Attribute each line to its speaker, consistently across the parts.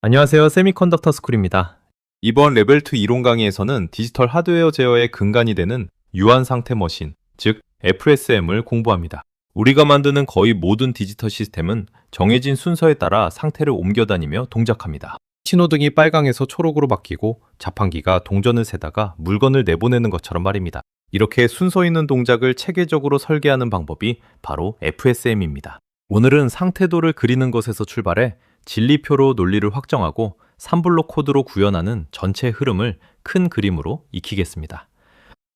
Speaker 1: 안녕하세요. 세미컨덕터 스쿨입니다.
Speaker 2: 이번 레벨2 이론 강의에서는 디지털 하드웨어 제어의 근간이 되는 유한 상태 머신, 즉 FSM을 공부합니다. 우리가 만드는 거의 모든 디지털 시스템은 정해진 순서에 따라 상태를 옮겨 다니며 동작합니다. 신호등이 빨강에서 초록으로 바뀌고 자판기가 동전을 세다가 물건을 내보내는 것처럼 말입니다. 이렇게 순서 있는 동작을 체계적으로 설계하는 방법이 바로 FSM입니다. 오늘은 상태도를 그리는 것에서 출발해 진리표로 논리를 확정하고 3블록 코드로 구현하는 전체 흐름을 큰 그림으로 익히겠습니다.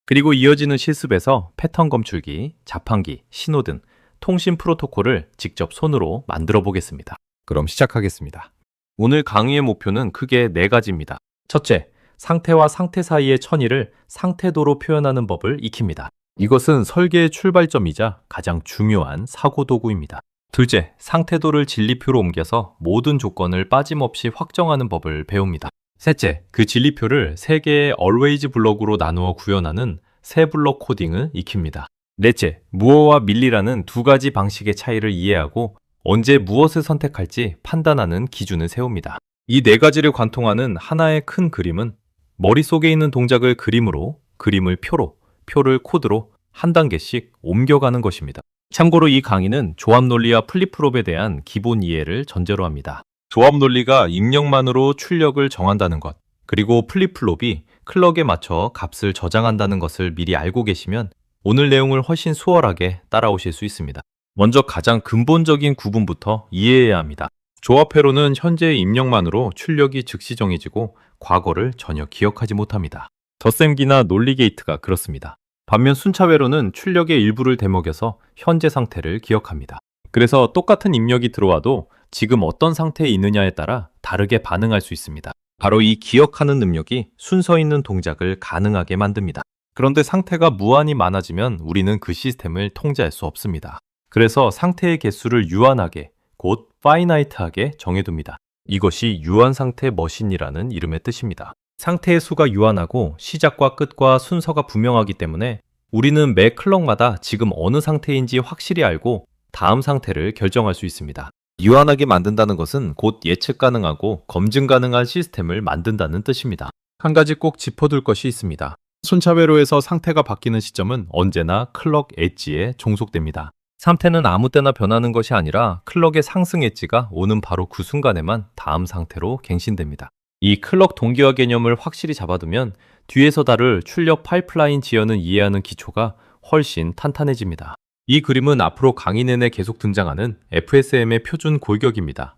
Speaker 2: 그리고 이어지는 실습에서 패턴 검출기, 자판기, 신호등, 통신 프로토콜을 직접 손으로 만들어 보겠습니다. 그럼 시작하겠습니다. 오늘 강의의 목표는 크게 4가지입니다. 첫째, 상태와 상태 사이의 천의를 상태도로 표현하는 법을 익힙니다. 이것은 설계의 출발점이자 가장 중요한 사고 도구입니다. 둘째, 상태도를 진리표로 옮겨서 모든 조건을 빠짐없이 확정하는 법을 배웁니다. 셋째, 그 진리표를 3개의 always 블록으로 나누어 구현하는 세 블록 코딩을 익힙니다. 넷째, 무어와 밀리라는 2가지 방식의 차이를 이해하고 언제 무엇을 선택할지 판단하는 기준을 세웁니다. 이 4가지를 관통하는 하나의 큰 그림은 머릿속에 있는 동작을 그림으로, 그림을 표로, 표를 코드로 한 단계씩 옮겨가는 것입니다. 참고로 이 강의는 조합 논리와 플립플롭에 대한 기본 이해를 전제로 합니다. 조합 논리가 입력만으로 출력을 정한다는 것, 그리고 플립플롭이 클럭에 맞춰 값을 저장한다는 것을 미리 알고 계시면 오늘 내용을 훨씬 수월하게 따라오실 수 있습니다. 먼저 가장 근본적인 구분부터 이해해야 합니다. 조합회로는 현재의 입력만으로 출력이 즉시 정해지고 과거를 전혀 기억하지 못합니다. 덧셈기나 논리 게이트가 그렇습니다. 반면 순차회로는 출력의 일부를 대먹여서 현재 상태를 기억합니다. 그래서 똑같은 입력이 들어와도 지금 어떤 상태에 있느냐에 따라 다르게 반응할 수 있습니다. 바로 이 기억하는 능력이 순서 있는 동작을 가능하게 만듭니다. 그런데 상태가 무한히 많아지면 우리는 그 시스템을 통제할 수 없습니다. 그래서 상태의 개수를 유한하게, 곧 파이나이트하게 정해둡니다. 이것이 유한 상태 머신이라는 이름의 뜻입니다. 상태의 수가 유한하고 시작과 끝과 순서가 분명하기 때문에 우리는 매 클럭마다 지금 어느 상태인지 확실히 알고 다음 상태를 결정할 수 있습니다. 유한하게 만든다는 것은 곧 예측 가능하고 검증 가능한 시스템을 만든다는 뜻입니다. 한 가지 꼭 짚어둘 것이 있습니다. 순차회로에서 상태가 바뀌는 시점은 언제나 클럭 엣지에 종속됩니다. 상태는 아무 때나 변하는 것이 아니라 클럭의 상승 엣지가 오는 바로 그 순간에만 다음 상태로 갱신됩니다. 이 클럭 동기화 개념을 확실히 잡아두면 뒤에서 다룰 출력 파이프라인 지연을 이해하는 기초가 훨씬 탄탄해집니다. 이 그림은 앞으로 강의 내내 계속 등장하는 FSM의 표준 골격입니다.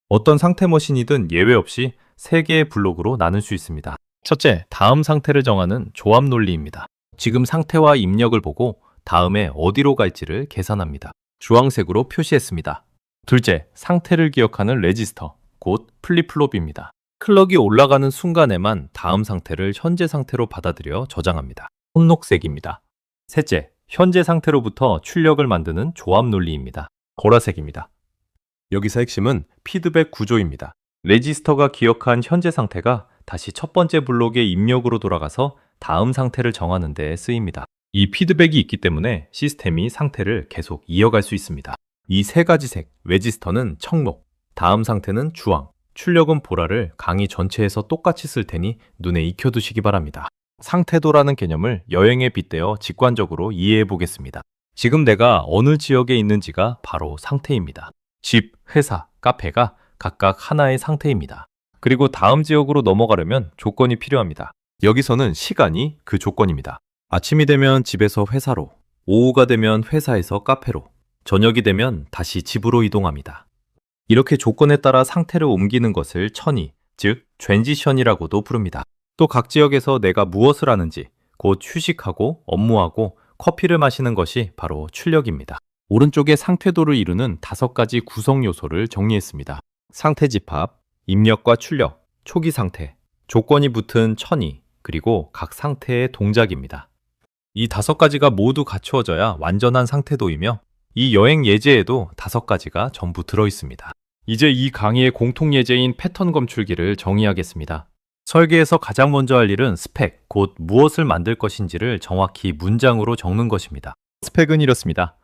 Speaker 2: 어떤 상태 머신이든 예외 없이 3개의 블록으로 나눌 수 있습니다. 첫째, 다음 상태를 정하는 조합 논리입니다. 지금 상태와 입력을 보고 다음에 어디로 갈지를 계산합니다. 주황색으로 표시했습니다. 둘째, 상태를 기억하는 레지스터, 곧 플립플롭입니다. 클럭이 올라가는 순간에만 다음 상태를 현재 상태로 받아들여 저장합니다. 혼록색입니다. 셋째, 현재 상태로부터 출력을 만드는 조합 논리입니다. 보라색입니다. 여기서 핵심은 피드백 구조입니다. 레지스터가 기억한 현재 상태가 다시 첫 번째 블록의 입력으로 돌아가서 다음 상태를 정하는 데 쓰입니다. 이 피드백이 있기 때문에 시스템이 상태를 계속 이어갈 수 있습니다. 이 3가지 색, 레지스터는 청록, 다음 상태는 주황, 출력은 보라를 강의 전체에서 똑같이 쓸 테니 눈에 익혀두시기 바랍니다. 상태도라는 개념을 여행에 빗대어 직관적으로 이해해 보겠습니다. 지금 내가 어느 지역에 있는지가 바로 상태입니다. 집, 회사, 카페가 각각 하나의 상태입니다. 그리고 다음 지역으로 넘어가려면 조건이 필요합니다. 여기서는 시간이 그 조건입니다. 아침이 되면 집에서 회사로, 오후가 되면 회사에서 카페로, 저녁이 되면 다시 집으로 이동합니다. 이렇게 조건에 따라 상태를 옮기는 것을 천의, 즉 트랜지션이라고도 부릅니다. 또 각 지역에서 내가 무엇을 하는지, 곧 휴식하고 업무하고 커피를 마시는 것이 바로 출력입니다. 오른쪽에 상태도를 이루는 5가지 구성 요소를 정리했습니다. 상태 집합, 입력과 출력, 초기 상태, 조건이 붙은 천의, 그리고 각 상태의 동작입니다. 이 5가지가 모두 갖추어져야 완전한 상태도이며 이 여행 예제에도 5가지가 전부 들어있습니다. 이제 이 강의의 공통 예제인 패턴 검출기를 정의하겠습니다. 설계에서 가장 먼저 할 일은 스펙, 곧 무엇을 만들 것인지를 정확히 문장으로 적는 것입니다. 스펙은 이렇습니다.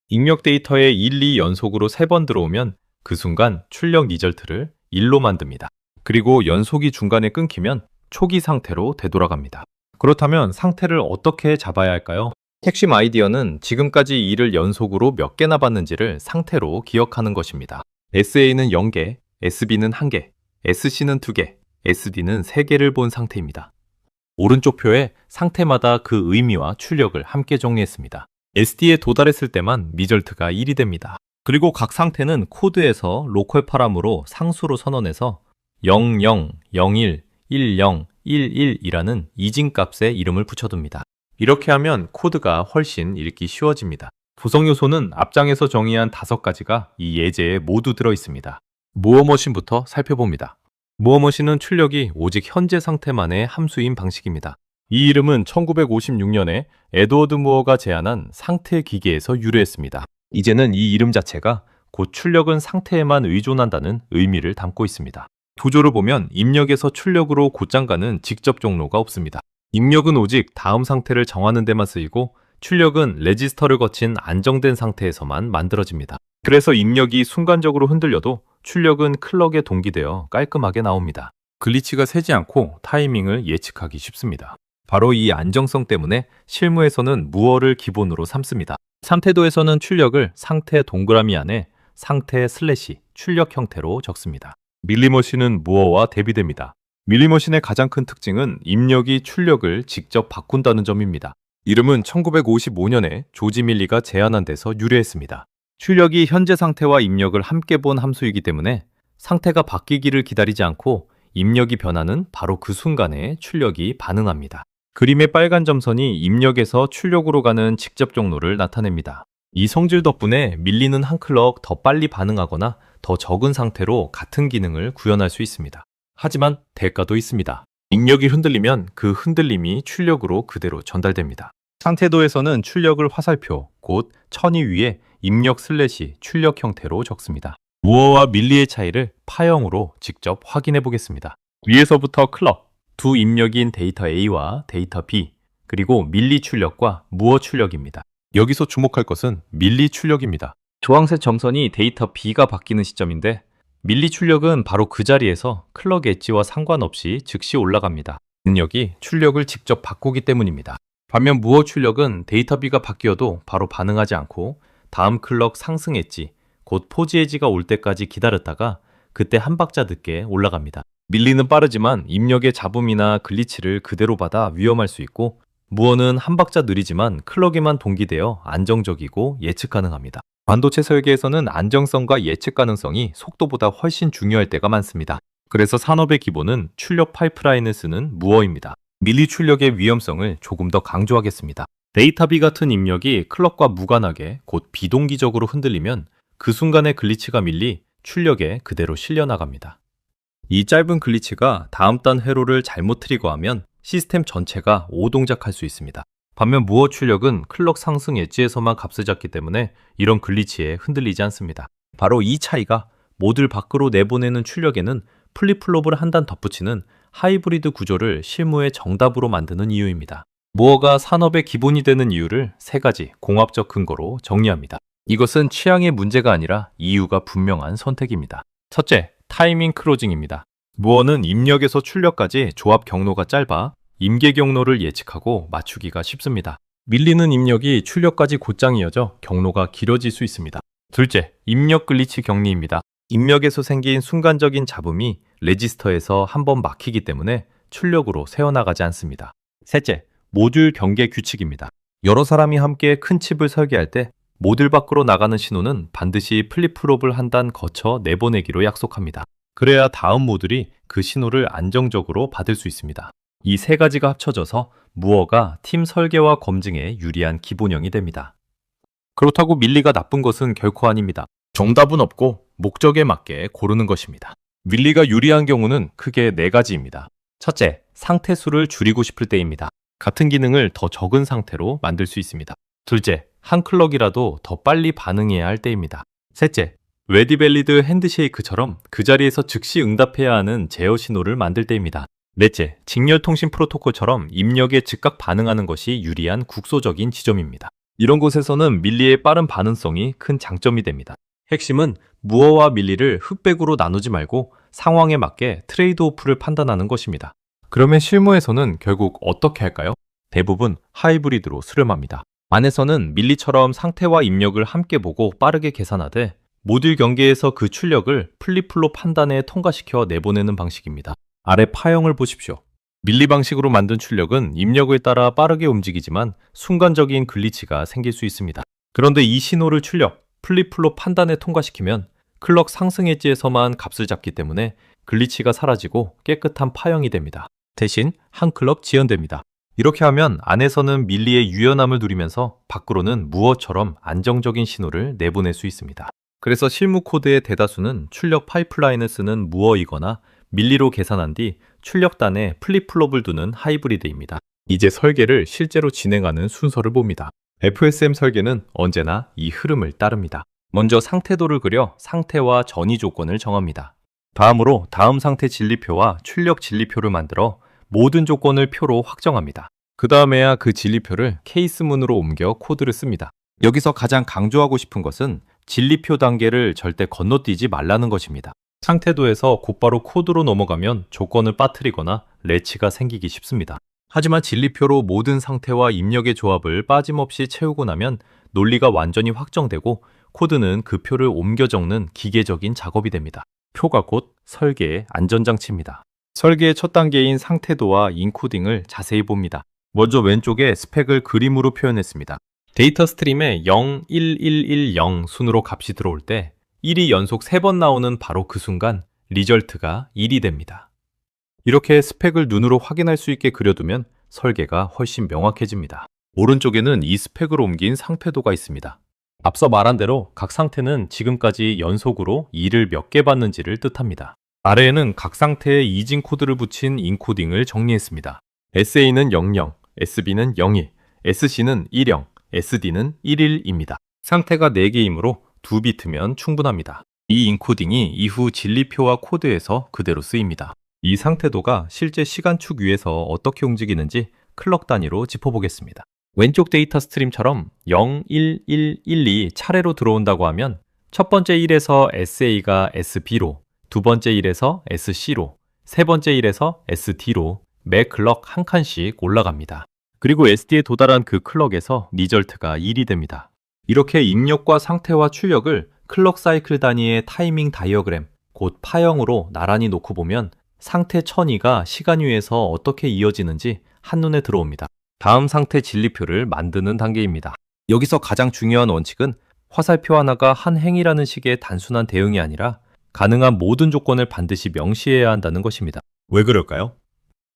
Speaker 2: 입력 데이터에 1, 2 연속으로 3번 들어오면 그 순간 출력 리절트를 1로 만듭니다. 그리고 연속이 중간에 끊기면 초기 상태로 되돌아갑니다. 그렇다면 상태를 어떻게 잡아야 할까요? 핵심 아이디어는 지금까지 2를 연속으로 몇 개나 봤는지를 상태로 기억하는 것입니다. SA는 0개, SB는 1개, SC는 2개, SD는 3개를 본 상태입니다. 오른쪽 표에 상태마다 그 의미와 출력을 함께 정리했습니다. SD에 도달했을 때만 미절트가 1이 됩니다. 그리고 각 상태는 코드에서 로컬 파람으로 상수로 선언해서 00, 01, 10, 11이라는 이진 값의 이름을 붙여둡니다. 이렇게 하면 코드가 훨씬 읽기 쉬워집니다. 구성 요소는 앞장에서 정의한 5가지가 이 예제에 모두 들어있습니다. 무어머신부터 살펴봅니다. 무어머신은 출력이 오직 현재 상태만의 함수인 방식입니다. 이 이름은 1956년에 에드워드 무어가 제안한 상태 기계에서 유래했습니다. 이제는 이 이름 자체가 곧 출력은 상태에만 의존한다는 의미를 담고 있습니다. 구조를 보면 입력에서 출력으로 곧장 가는 직접 경로가 없습니다. 입력은 오직 다음 상태를 정하는 데만 쓰이고 출력은 레지스터를 거친 안정된 상태에서만 만들어집니다. 그래서 입력이 순간적으로 흔들려도 출력은 클럭에 동기되어 깔끔하게 나옵니다. 글리치가 새지 않고 타이밍을 예측하기 쉽습니다. 바로 이 안정성 때문에 실무에서는 무어를 기본으로 삼습니다. 상태도에서는 출력을 상태 동그라미 안에 상태 슬래시 출력 형태로 적습니다. 밀리머신은 무어와 대비됩니다. 밀리머신의 가장 큰 특징은 입력이 출력을 직접 바꾼다는 점입니다. 이름은 1955년에 조지 밀리가 제안한 데서 유래했습니다. 출력이 현재 상태와 입력을 함께 본 함수이기 때문에 상태가 바뀌기를 기다리지 않고 입력이 변하는 바로 그 순간에 출력이 반응합니다. 그림의 빨간 점선이 입력에서 출력으로 가는 직접 경로를 나타냅니다. 이 성질 덕분에 밀리는 한 클럭 더 빨리 반응하거나 더 적은 상태로 같은 기능을 구현할 수 있습니다. 하지만 대가도 있습니다. 입력이 흔들리면 그 흔들림이 출력으로 그대로 전달됩니다. 상태도에서는 출력을 화살표, 곧 천이 위에 입력 슬래시 출력 형태로 적습니다. 무어와 밀리의 차이를 파형으로 직접 확인해 보겠습니다. 위에서부터 클럭, 두 입력인 데이터 A와 데이터 B, 그리고 밀리 출력과 무어 출력입니다. 여기서 주목할 것은 밀리 출력입니다. 주황색 점선이 데이터 B가 바뀌는 시점인데 밀리 출력은 바로 그 자리에서 클럭 엣지와 상관없이 즉시 올라갑니다. 입력이 출력을 직접 바꾸기 때문입니다. 반면 무어 출력은 데이터 B가 바뀌어도 바로 반응하지 않고 다음 클럭 상승 엣지, 곧 포지 엣지가 올 때까지 기다렸다가 그때 한 박자 늦게 올라갑니다. 밀리는 빠르지만 입력의 잡음이나 글리치를 그대로 받아 위험할 수 있고 무어는 한 박자 느리지만 클럭에만 동기되어 안정적이고 예측 가능합니다. 반도체 설계에서는 안정성과 예측 가능성이 속도보다 훨씬 중요할 때가 많습니다. 그래서 산업의 기본은 출력 파이프라인을 쓰는 무어입니다. 밀리 출력의 위험성을 조금 더 강조하겠습니다. 데이터 B 같은 입력이 클럭과 무관하게 곧 비동기적으로 흔들리면 그 순간의 글리치가 밀리 출력에 그대로 실려나갑니다. 이 짧은 글리치가 다음 단 회로를 잘못 트리거하면 시스템 전체가 오동작할 수 있습니다. 반면 무어 출력은 클럭 상승 엣지에서만 값을 잡기 때문에 이런 글리치에 흔들리지 않습니다. 바로 이 차이가 모듈 밖으로 내보내는 출력에는 플립플롭을 한 단 덧붙이는 하이브리드 구조를 실무의 정답으로 만드는 이유입니다. 무어가 산업의 기본이 되는 이유를 3가지 공합적 근거로 정리합니다. 이것은 취향의 문제가 아니라 이유가 분명한 선택입니다. 첫째, 타이밍 크로징입니다. 무어는 입력에서 출력까지 조합 경로가 짧아 임계 경로를 예측하고 맞추기가 쉽습니다. 밀리는 입력이 출력까지 곧장 이어져 경로가 길어질 수 있습니다. 둘째, 입력 글리치 격리입니다. 입력에서 생긴 순간적인 잡음이 레지스터에서 한번 막히기 때문에 출력으로 새어나가지 않습니다. 셋째, 모듈 경계 규칙입니다. 여러 사람이 함께 큰 칩을 설계할 때 모듈 밖으로 나가는 신호는 반드시 플립플롭을 한 단 거쳐 내보내기로 약속합니다. 그래야 다음 모듈이 그 신호를 안정적으로 받을 수 있습니다. 이 3가지가 합쳐져서 무어가 팀 설계와 검증에 유리한 기본형이 됩니다. 그렇다고 밀리가 나쁜 것은 결코 아닙니다. 정답은 없고 목적에 맞게 고르는 것입니다. 밀리가 유리한 경우는 크게 4가지입니다. 첫째, 상태수를 줄이고 싶을 때입니다. 같은 기능을 더 적은 상태로 만들 수 있습니다. 둘째, 한 클럭이라도 더 빨리 반응해야 할 때입니다. 셋째, 웨디밸리드 핸드쉐이크처럼 그 자리에서 즉시 응답해야 하는 제어 신호를 만들 때입니다. 넷째, 직렬통신 프로토콜처럼 입력에 즉각 반응하는 것이 유리한 국소적인 지점입니다. 이런 곳에서는 밀리의 빠른 반응성이 큰 장점이 됩니다. 핵심은 무어와 밀리를 흑백으로 나누지 말고 상황에 맞게 트레이드오프를 판단하는 것입니다. 그러면 실무에서는 결국 어떻게 할까요? 대부분 하이브리드로 수렴합니다. 안에서는 밀리처럼 상태와 입력을 함께 보고 빠르게 계산하되 모듈 경계에서 그 출력을 플립플롭 판단에 통과시켜 내보내는 방식입니다. 아래 파형을 보십시오. 밀리 방식으로 만든 출력은 입력을 따라 빠르게 움직이지만 순간적인 글리치가 생길 수 있습니다. 그런데 이 신호를 출력, 플립플롭 판단에 통과시키면 클럭 상승 엣지에서만 값을 잡기 때문에 글리치가 사라지고 깨끗한 파형이 됩니다. 대신 한 클럭 지연됩니다. 이렇게 하면 안에서는 밀리의 유연함을 누리면서 밖으로는 무어처럼 안정적인 신호를 내보낼 수 있습니다. 그래서 실무 코드의 대다수는 출력 파이프라인을 쓰는 무어이거나 밀리로 계산한 뒤 출력단에 플립플롭을 두는 하이브리드입니다. 이제 설계를 실제로 진행하는 순서를 봅니다. FSM 설계는 언제나 이 흐름을 따릅니다. 먼저 상태도를 그려 상태와 전이 조건을 정합니다. 다음으로 다음 상태 진리표와 출력 진리표를 만들어 모든 조건을 표로 확정합니다. 그 다음에야 그 진리표를 케이스문으로 옮겨 코드를 씁니다. 여기서 가장 강조하고 싶은 것은 진리표 단계를 절대 건너뛰지 말라는 것입니다. 상태도에서 곧바로 코드로 넘어가면 조건을 빠뜨리거나 래치가 생기기 쉽습니다. 하지만 진리표로 모든 상태와 입력의 조합을 빠짐없이 채우고 나면 논리가 완전히 확정되고 코드는 그 표를 옮겨 적는 기계적인 작업이 됩니다. 표가 곧 설계의 안전장치입니다. 설계의 첫 단계인 상태도와 인코딩을 자세히 봅니다. 먼저 왼쪽에 스펙을 그림으로 표현했습니다. 데이터 스트림에 0, 1, 1, 1, 0 순으로 값이 들어올 때 1이 연속 3번 나오는 바로 그 순간 리절트가 1이 됩니다. 이렇게 스펙을 눈으로 확인할 수 있게 그려두면 설계가 훨씬 명확해집니다. 오른쪽에는 이 스펙을 옮긴 상태도가 있습니다. 앞서 말한 대로 각 상태는 지금까지 연속으로 2를 몇 개 받는지를 뜻합니다. 아래에는 각 상태에 이진 코드를 붙인 인코딩을 정리했습니다. SA는 00, SB는 01, SC는 10, SD는 11입니다. 상태가 4개이므로 2비트면 충분합니다. 이 인코딩이 이후 진리표와 코드에서 그대로 쓰입니다. 이 상태도가 실제 시간축 위에서 어떻게 움직이는지 클럭 단위로 짚어보겠습니다. 왼쪽 데이터 스트림처럼 0, 1, 1, 1이 차례로 들어온다고 하면 첫 번째 1에서 SA가 SB로, 두 번째 1에서 SC로, 세 번째 1에서 SD로 매 클럭 한 칸씩 올라갑니다. 그리고 SD에 도달한 그 클럭에서 리절트가 1이 됩니다. 이렇게 입력과 상태와 출력을 클럭 사이클 단위의 타이밍 다이어그램, 곧 파형으로 나란히 놓고 보면 상태 1002가 시간 위에서 어떻게 이어지는지 한눈에 들어옵니다. 다음 상태 진리표를 만드는 단계입니다. 여기서 가장 중요한 원칙은 화살표 하나가 한 행이라는 식의 단순한 대응이 아니라 가능한 모든 조건을 반드시 명시해야 한다는 것입니다. 왜 그럴까요?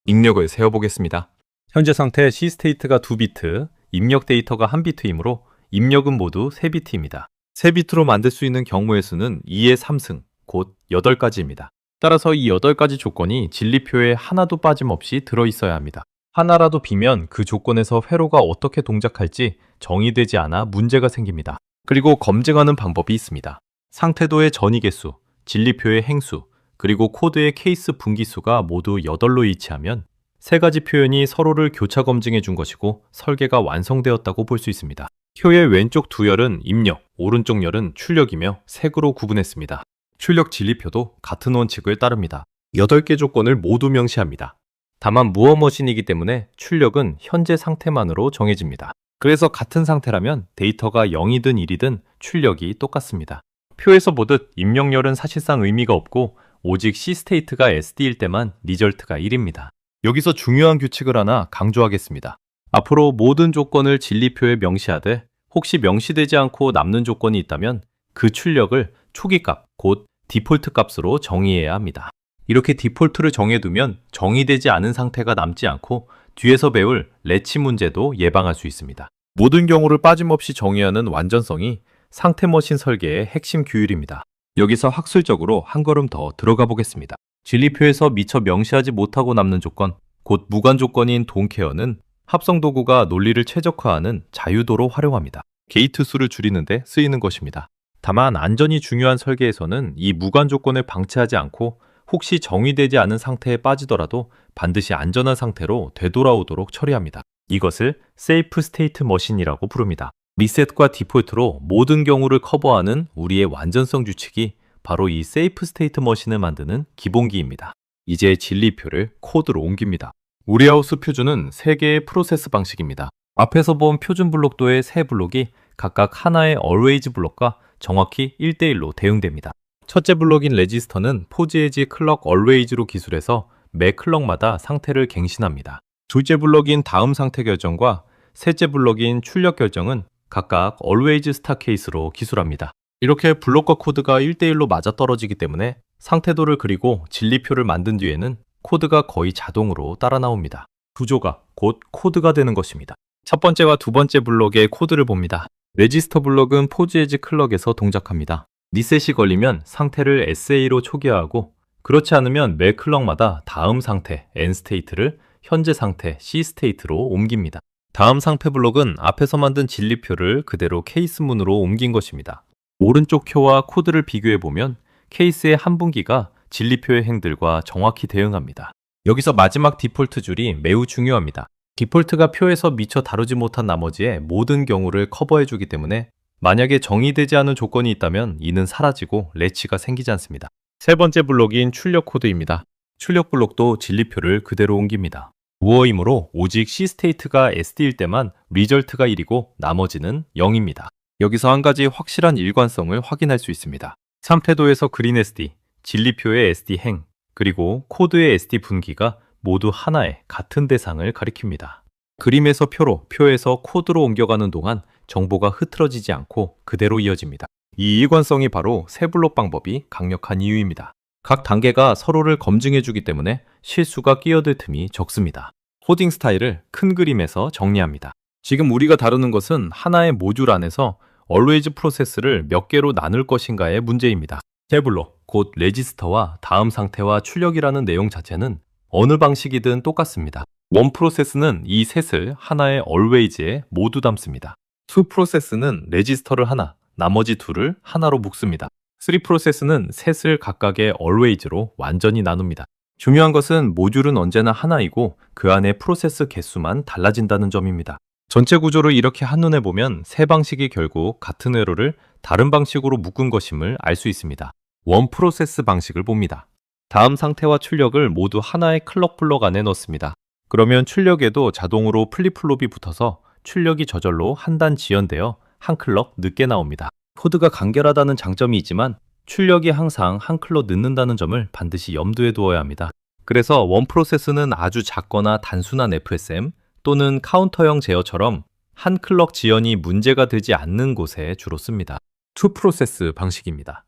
Speaker 2: 입력을 세어보겠습니다. 현재 상태 C스테이트가 2비트, 입력 데이터가 1비트이므로 입력은 모두 3비트입니다. 3비트로 만들 수 있는 경우의 수는 2의 3승, 곧 8가지입니다. 따라서 이 8가지 조건이 진리표에 하나도 빠짐없이 들어있어야 합니다. 하나라도 비면 그 조건에서 회로가 어떻게 동작할지 정의되지 않아 문제가 생깁니다. 그리고 검증하는 방법이 있습니다. 상태도의 전이 개수, 진리표의 행수, 그리고 코드의 케이스 분기수가 모두 8로 일치하면 세 가지 표현이 서로를 교차 검증해 준 것이고 설계가 완성되었다고 볼 수 있습니다. 표의 왼쪽 두 열은 입력, 오른쪽 열은 출력이며 색으로 구분했습니다. 출력 진리표도 같은 원칙을 따릅니다. 8개 조건을 모두 명시합니다. 다만 무어머신이기 때문에 출력은 현재 상태만으로 정해집니다. 그래서 같은 상태라면 데이터가 0이든 1이든 출력이 똑같습니다. 표에서 보듯 입력열은 사실상 의미가 없고 오직 C스테이트가 SD일 때만 리절트가 1입니다. 여기서 중요한 규칙을 하나 강조하겠습니다. 앞으로 모든 조건을 진리표에 명시하되 혹시 명시되지 않고 남는 조건이 있다면 그 출력을 초기값, 곧 디폴트 값으로 정의해야 합니다. 이렇게 디폴트를 정해두면 정의되지 않은 상태가 남지 않고 뒤에서 배울 래치 문제도 예방할 수 있습니다. 모든 경우를 빠짐없이 정의하는 완전성이 상태 머신 설계의 핵심 규율입니다. 여기서 학술적으로 한 걸음 더 들어가 보겠습니다. 진리표에서 미처 명시하지 못하고 남는 조건, 곧 무관 조건인 돈케어는 합성 도구가 논리를 최적화하는 자유도로 활용합니다. 게이트 수를 줄이는데 쓰이는 것입니다. 다만 안전이 중요한 설계에서는 이 무관 조건을 방치하지 않고 혹시 정의되지 않은 상태에 빠지더라도 반드시 안전한 상태로 되돌아오도록 처리합니다. 이것을 세이프 스테이트 머신이라고 부릅니다. 리셋과 디폴트로 모든 경우를 커버하는 우리의 완전성 규칙이 바로 이 세이프 스테이트 머신을 만드는 기본기입니다. 이제 진리표를 코드로 옮깁니다. 우리하우스 표준은 3개의 프로세스 방식입니다. 앞에서 본 표준 블록도의 세 블록이 각각 하나의 always 블록과 정확히 1대1로 대응됩니다. 첫째 블록인 레지스터는 포즈에지 클럭 always로 기술해서 매 클럭마다 상태를 갱신합니다. 둘째 블록인 다음 상태 결정과 셋째 블록인 출력 결정은 각각 always 스타 케이스로 기술합니다. 이렇게 블록과 코드가 1대1로 맞아떨어지기 때문에 상태도를 그리고 진리표를 만든 뒤에는 코드가 거의 자동으로 따라 나옵니다. 구조가 곧 코드가 되는 것입니다. 첫 번째와 두 번째 블록의 코드를 봅니다. 레지스터 블록은 포즈에지 클럭에서 동작합니다. 리셋이 걸리면 상태를 SA로 초기화하고 그렇지 않으면 매 클럭마다 다음 상태 N 스테이트를 현재 상태 C 스테이트로 옮깁니다. 다음 상태 블록은 앞에서 만든 진리표를 그대로 케이스문으로 옮긴 것입니다. 오른쪽 표와 코드를 비교해 보면 케이스의 한 분기가 진리표의 행들과 정확히 대응합니다. 여기서 마지막 디폴트 줄이 매우 중요합니다. 디폴트가 표에서 미처 다루지 못한 나머지의 모든 경우를 커버해주기 때문에 만약에 정의되지 않은 조건이 있다면 이는 사라지고 래치가 생기지 않습니다. 세 번째 블록인 출력 코드입니다. 출력 블록도 진리표를 그대로 옮깁니다. 무어이므로 오직 C 스테이트가 SD일 때만 리절트가 1이고 나머지는 0입니다. 여기서 한 가지 확실한 일관성을 확인할 수 있습니다. 상태도에서 그린 SD, 진리표의 SD 행, 그리고 코드의 SD 분기가 모두 하나의 같은 대상을 가리킵니다. 그림에서 표로, 표에서 코드로 옮겨가는 동안 정보가 흐트러지지 않고 그대로 이어집니다. 이 일관성이 바로 세 블록 방법이 강력한 이유입니다. 각 단계가 서로를 검증해주기 때문에 실수가 끼어들 틈이 적습니다. 코딩 스타일을 큰 그림에서 정리합니다. 지금 우리가 다루는 것은 하나의 모듈 안에서 always 프로세스를 몇 개로 나눌 것인가의 문제입니다. 세 블록, 곧 레지스터와 다음 상태와 출력이라는 내용 자체는 어느 방식이든 똑같습니다. 원 프로세스는 이 셋을 하나의 always에 모두 담습니다. 투 프로세스는 레지스터를 하나, 나머지 둘을 하나로 묶습니다. 3 프로세스는 셋을 각각의 always로 완전히 나눕니다. 중요한 것은 모듈은 언제나 하나이고 그 안에 프로세스 개수만 달라진다는 점입니다. 전체 구조를 이렇게 한눈에 보면 세 방식이 결국 같은 회로를 다른 방식으로 묶은 것임을 알 수 있습니다. 원 프로세스 방식을 봅니다. 다음 상태와 출력을 모두 하나의 클럭 블록 안에 넣습니다. 그러면 출력에도 자동으로 플립플롭이 붙어서 출력이 저절로 한 단 지연되어 한 클럭 늦게 나옵니다. 코드가 간결하다는 장점이 있지만 출력이 항상 한 클럭 늦는다는 점을 반드시 염두에 두어야 합니다. 그래서 원 프로세스는 아주 작거나 단순한 FSM 또는 카운터형 제어처럼 한 클럭 지연이 문제가 되지 않는 곳에 주로 씁니다. 투 프로세스 방식입니다.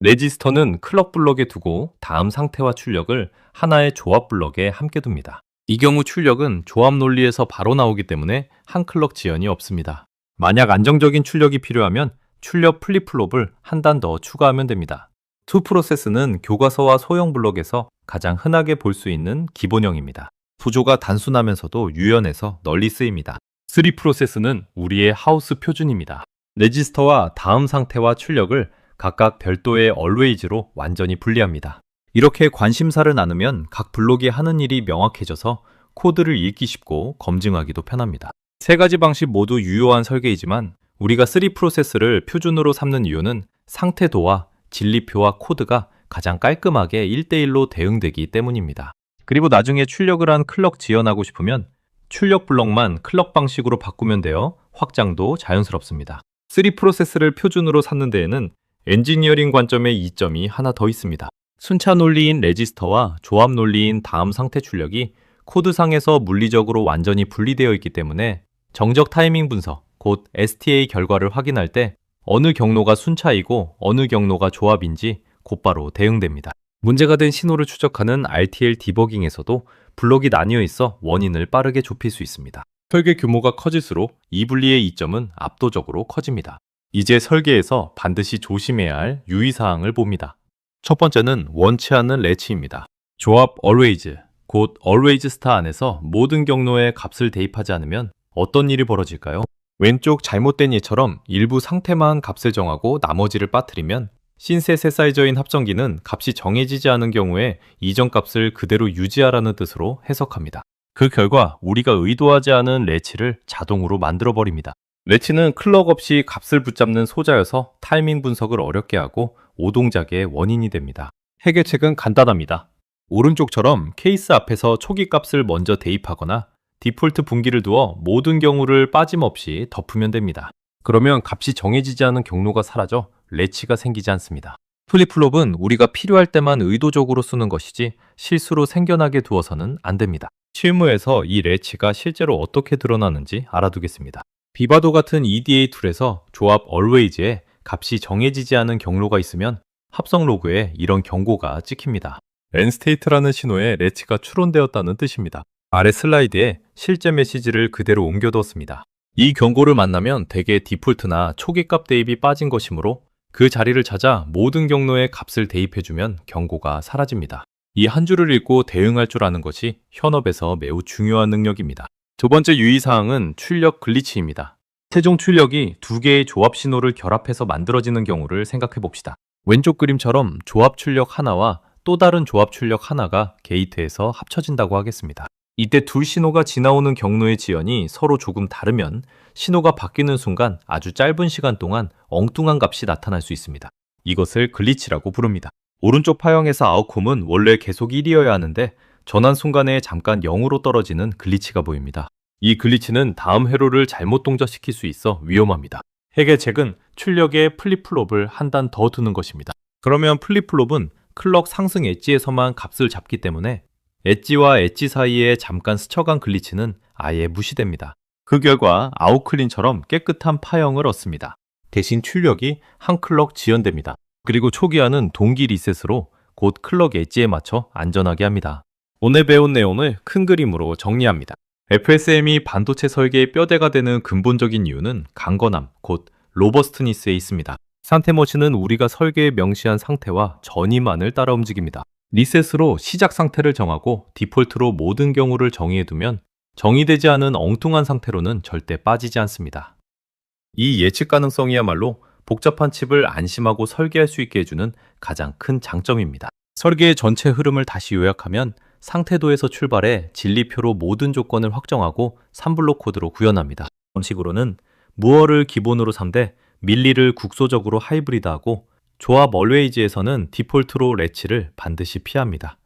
Speaker 2: 레지스터는 클럭 블럭에 두고 다음 상태와 출력을 하나의 조합 블럭에 함께 둡니다. 이 경우 출력은 조합 논리에서 바로 나오기 때문에 한 클럭 지연이 없습니다. 만약 안정적인 출력이 필요하면 출력 플립플롭을 한 단 더 추가하면 됩니다. 투 프로세스는 교과서와 소형 블록에서 가장 흔하게 볼 수 있는 기본형입니다. 구조가 단순하면서도 유연해서 널리 쓰입니다. 3 프로세스는 우리의 하우스 표준입니다. 레지스터와 다음 상태와 출력을 각각 별도의 always로 완전히 분리합니다. 이렇게 관심사를 나누면 각 블록이 하는 일이 명확해져서 코드를 읽기 쉽고 검증하기도 편합니다. 세 가지 방식 모두 유효한 설계이지만 우리가 3 프로세스를 표준으로 삼는 이유는 상태도와 진리표와 코드가 가장 깔끔하게 1대1로 대응되기 때문입니다. 그리고 나중에 출력을 한 클럭 지연하고 싶으면 출력 블럭만 클럭 방식으로 바꾸면 되어 확장도 자연스럽습니다. 3 프로세스를 표준으로 삼는 데에는 엔지니어링 관점의 이점이 하나 더 있습니다. 순차 논리인 레지스터와 조합 논리인 다음 상태 출력이 코드상에서 물리적으로 완전히 분리되어 있기 때문에 정적 타이밍 분석, 곧 STA 결과를 확인할 때 어느 경로가 순차이고 어느 경로가 조합인지 곧바로 대응됩니다. 문제가 된 신호를 추적하는 RTL 디버깅에서도 블록이 나뉘어 있어 원인을 빠르게 좁힐 수 있습니다. 설계 규모가 커질수록 이 분리의 이점은 압도적으로 커집니다. 이제 설계에서 반드시 조심해야 할 유의사항을 봅니다. 첫 번째는 원치 않는 래치입니다. 조합 always, 곧 always star 안에서 모든 경로에 값을 대입하지 않으면 어떤 일이 벌어질까요? 왼쪽 잘못된 예처럼 일부 상태만 값을 정하고 나머지를 빠뜨리면 신세세사이저인 합성기는 값이 정해지지 않은 경우에 이전 값을 그대로 유지하라는 뜻으로 해석합니다. 그 결과 우리가 의도하지 않은 래치를 자동으로 만들어버립니다. 래치는 클럭 없이 값을 붙잡는 소자여서 타이밍 분석을 어렵게 하고 오동작의 원인이 됩니다. 해결책은 간단합니다. 오른쪽처럼 케이스 앞에서 초기 값을 먼저 대입하거나 디폴트 분기를 두어 모든 경우를 빠짐없이 덮으면 됩니다. 그러면 값이 정해지지 않은 경로가 사라져 레치가 생기지 않습니다. 플립플롭은 우리가 필요할 때만 의도적으로 쓰는 것이지 실수로 생겨나게 두어서는 안 됩니다. 실무에서 이 레치가 실제로 어떻게 드러나는지 알아두겠습니다. 비바도 같은 EDA 툴에서 조합 always에 값이 정해지지 않은 경로가 있으면 합성 로그에 이런 경고가 찍힙니다. endstate라는 신호에 레치가 추론되었다는 뜻입니다. 아래 슬라이드에 실제 메시지를 그대로 옮겨두었습니다. 이 경고를 만나면 대개 디폴트나 초기값 대입이 빠진 것이므로 그 자리를 찾아 모든 경로에 값을 대입해주면 경고가 사라집니다. 이 한 줄을 읽고 대응할 줄 아는 것이 현업에서 매우 중요한 능력입니다. 두 번째 유의사항은 출력 글리치입니다. 최종 출력이 두 개의 조합 신호를 결합해서 만들어지는 경우를 생각해 봅시다. 왼쪽 그림처럼 조합 출력 하나와 또 다른 조합 출력 하나가 게이트에서 합쳐진다고 하겠습니다. 이때 둘 신호가 지나오는 경로의 지연이 서로 조금 다르면 신호가 바뀌는 순간 아주 짧은 시간 동안 엉뚱한 값이 나타날 수 있습니다. 이것을 글리치라고 부릅니다. 오른쪽 파형에서 아웃컴은 원래 계속 1이어야 하는데 전환 순간에 잠깐 0으로 떨어지는 글리치가 보입니다. 이 글리치는 다음 회로를 잘못 동작시킬 수 있어 위험합니다. 해결책은 출력에 플립플롭을 한 단 더 두는 것입니다. 그러면 플립플롭은 클럭 상승 엣지에서만 값을 잡기 때문에 엣지와 엣지 사이에 잠깐 스쳐간 글리치는 아예 무시됩니다. 그 결과 아웃클린처럼 깨끗한 파형을 얻습니다. 대신 출력이 한 클럭 지연됩니다. 그리고 초기화는 동기 리셋으로 곧 클럭 엣지에 맞춰 안전하게 합니다. 오늘 배운 내용을 큰 그림으로 정리합니다. FSM이 반도체 설계의 뼈대가 되는 근본적인 이유는 강건함, 곧 로버스트니스에 있습니다. 상태머신은 우리가 설계에 명시한 상태와 전이만을 따라 움직입니다. 리셋으로 시작 상태를 정하고 디폴트로 모든 경우를 정의해두면 정의되지 않은 엉뚱한 상태로는 절대 빠지지 않습니다. 이 예측 가능성이야말로 복잡한 칩을 안심하고 설계할 수 있게 해주는 가장 큰 장점입니다. 설계의 전체 흐름을 다시 요약하면 상태도에서 출발해 진리표로 모든 조건을 확정하고 3블록 코드로 구현합니다. 방식으로는 무어를 기본으로 삼되 밀리를 국소적으로 하이브리드하고 조합 always에서는 디폴트로 레치를 반드시 피합니다.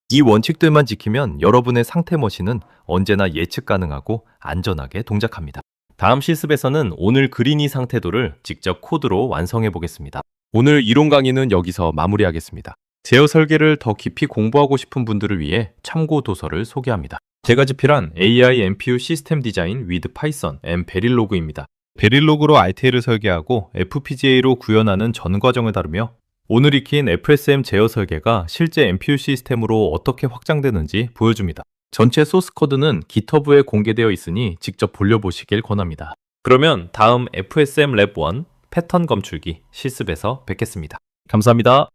Speaker 2: 이 원칙들만 지키면 여러분의 상태 머신은 언제나 예측 가능하고 안전하게 동작합니다. 다음 실습에서는 오늘 그린 이 상태도를 직접 코드로 완성해 보겠습니다. 오늘 이론 강의는 여기서 마무리하겠습니다. 제어 설계를 더 깊이 공부하고 싶은 분들을 위해 참고 도서를 소개합니다. 제가 집필한 AI NPU 시스템 디자인 with Python and 베릴로그입니다. 베릴로그로 RTL을 설계하고 FPGA로 구현하는 전 과정을 다루며 오늘 익힌 FSM 제어 설계가 실제 NPU 시스템으로 어떻게 확장되는지 보여줍니다. 전체 소스 코드는 GitHub에 공개되어 있으니 직접 돌려보시길 권합니다. 그러면 다음 FSM 랩 1 패턴 검출기 실습에서 뵙겠습니다. 감사합니다.